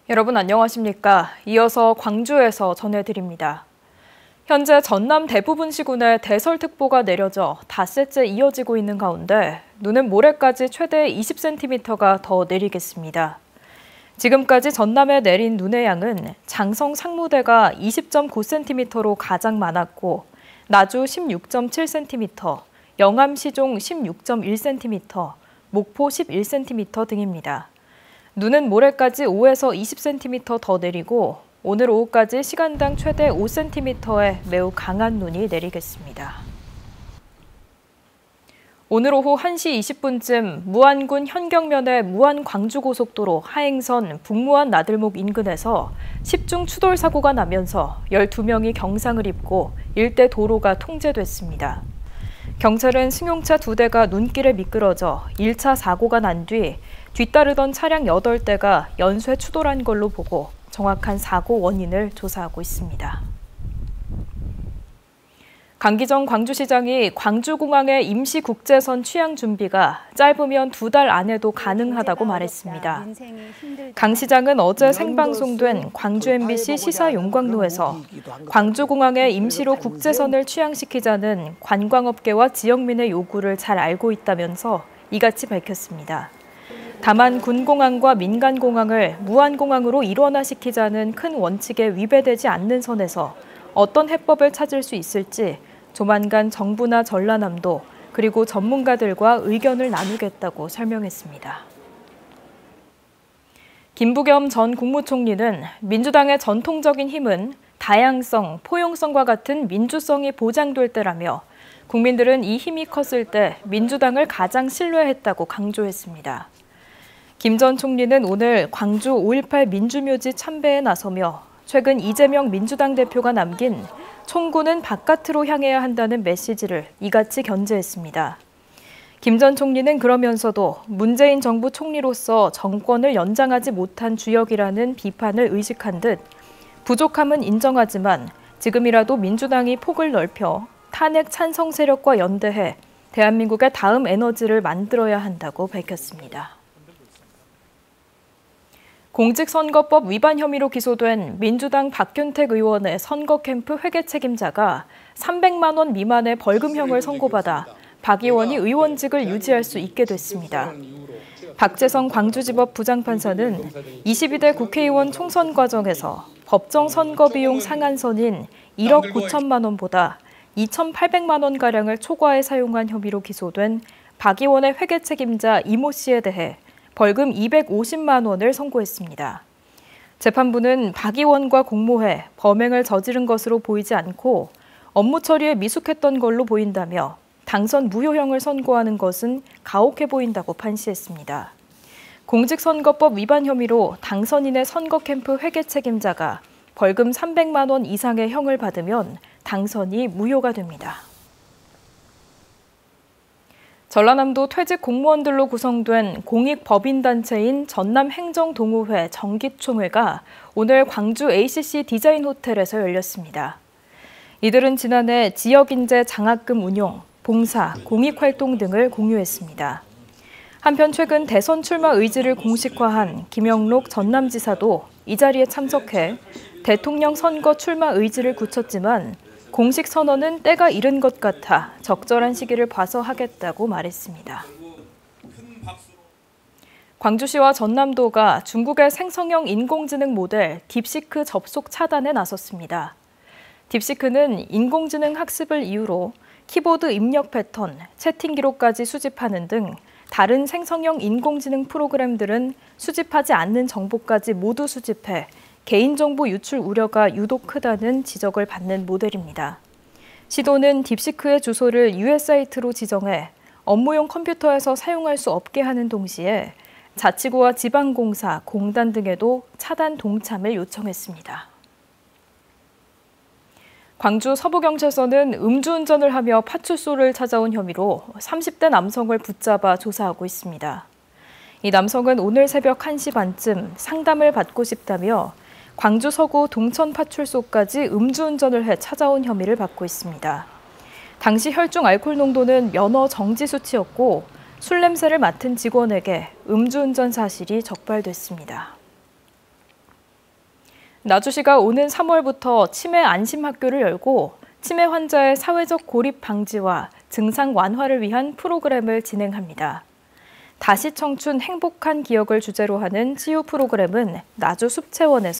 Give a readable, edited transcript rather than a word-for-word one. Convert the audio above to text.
여러분 안녕하십니까? 이어서 광주에서 전해드립니다. 현재 전남 대부분 시군에 대설특보가 내려져 닷새째 이어지고 있는 가운데 눈은 모레까지 최대 20cm가 더 내리겠습니다. 지금까지 전남에 내린 눈의 양은 장성 상무대가 20.9cm로 가장 많았고 나주 16.7cm, 영암 시종 16.1cm, 목포 11cm 등입니다. 눈은 모레까지 5에서 20cm 더 내리고 오늘 오후까지 시간당 최대 5cm의 매우 강한 눈이 내리겠습니다. 오늘 오후 1시 20분쯤 무안군 현경면의 무안-광주고속도로 하행선 북무안 나들목 인근에서 10중 추돌 사고가 나면서 12명이 경상을 입고 일대 도로가 통제됐습니다. 경찰은 승용차 2대가 눈길에 미끄러져 1차 사고가 난 뒤 뒤따르던 차량 8대가 연쇄 추돌한 걸로 보고 정확한 사고 원인을 조사하고 있습니다. 강기정 광주시장이 광주공항의 임시국제선 취항 준비가 짧으면 2달 안에도 가능하다고 말했습니다. 강 시장은 어제 생방송된 광주 MBC 시사 용광로에서 광주공항에 임시로 국제선을 취항시키자는 관광업계와 지역민의 요구를 잘 알고 있다면서 이같이 밝혔습니다. 다만 군공항과 민간공항을 무안공항으로 일원화시키자는 큰 원칙에 위배되지 않는 선에서 어떤 해법을 찾을 수 있을지 조만간 정부나 전라남도 그리고 전문가들과 의견을 나누겠다고 설명했습니다. 김부겸 전 국무총리는 민주당의 전통적인 힘은 다양성, 포용성과 같은 민주성이 보장될 때라며 국민들은 이 힘이 컸을 때 민주당을 가장 신뢰했다고 강조했습니다. 김 전 총리는 오늘 광주 5.18 민주묘지 참배에 나서며 최근 이재명 민주당 대표가 남긴 총구는 바깥으로 향해야 한다는 메시지를 이같이 견제했습니다. 김 전 총리는 그러면서도 문재인 정부 총리로서 정권을 연장하지 못한 주역이라는 비판을 의식한 듯 부족함은 인정하지만 지금이라도 민주당이 폭을 넓혀 탄핵 찬성 세력과 연대해 대한민국의 다음 에너지를 만들어야 한다고 밝혔습니다. 공직선거법 위반 혐의로 기소된 민주당 박균택 의원의 선거 캠프 회계 책임자가 300만 원 미만의 벌금형을 선고받아 박 의원이 의원직을 유지할 수 있게 됐습니다. 박재성 광주지법 부장판사는 22대 국회의원 총선 과정에서 법정 선거 비용 상한선인 1억 9천만 원보다 2,800만 원가량을 초과해 사용한 혐의로 기소된 박 의원의 회계 책임자 이모 씨에 대해 벌금 250만 원을 선고했습니다. 재판부는 박 의원과 공모해 범행을 저지른 것으로 보이지 않고 업무 처리에 미숙했던 걸로 보인다며 당선 무효형을 선고하는 것은 가혹해 보인다고 판시했습니다. 공직선거법 위반 혐의로 당선인의 선거 캠프 회계 책임자가 벌금 300만 원 이상의 형을 받으면 당선이 무효가 됩니다. 전라남도 퇴직 공무원들로 구성된 공익법인단체인 전남행정동호회 정기총회가 오늘 광주 ACC 디자인 호텔에서 열렸습니다. 이들은 지난해 지역인재 장학금 운용, 봉사, 공익활동 등을 공유했습니다. 한편 최근 대선 출마 의지를 공식화한 김영록 전남지사도 이 자리에 참석해 대통령 선거 출마 의지를 굳혔지만 공식 선언은 때가 이른 것 같아 적절한 시기를 봐서 하겠다고 말했습니다. 광주시와 전남도가 중국의 생성형 인공지능 모델 딥시크 접속 차단에 나섰습니다. 딥시크는 인공지능 학습을 이유로 키보드 입력 패턴, 채팅 기록까지 수집하는 등 다른 생성형 인공지능 프로그램들은 수집하지 않는 정보까지 모두 수집해 개인정보 유출 우려가 유독 크다는 지적을 받는 모델입니다. 시도는 딥시크의 주소를 유해 사이트로 지정해 업무용 컴퓨터에서 사용할 수 없게 하는 동시에 자치구와 지방공사, 공단 등에도 차단 동참을 요청했습니다. 광주 서부경찰서는 음주운전을 하며 파출소를 찾아온 혐의로 30대 남성을 붙잡아 조사하고 있습니다. 이 남성은 오늘 새벽 1시 반쯤 상담을 받고 싶다며 광주 서구 동천파출소까지 음주운전을 해 찾아온 혐의를 받고 있습니다. 당시 혈중 알코올 농도는 면허 정지 수치였고 술 냄새를 맡은 직원에게 음주운전 사실이 적발됐습니다. 나주시가 오는 3월부터 치매 안심학교를 열고 치매 환자의 사회적 고립 방지와 증상 완화를 위한 프로그램을 진행합니다. 다시 청춘 행복한 기억을 주제로 하는 치유 프로그램은 나주 숲체원에서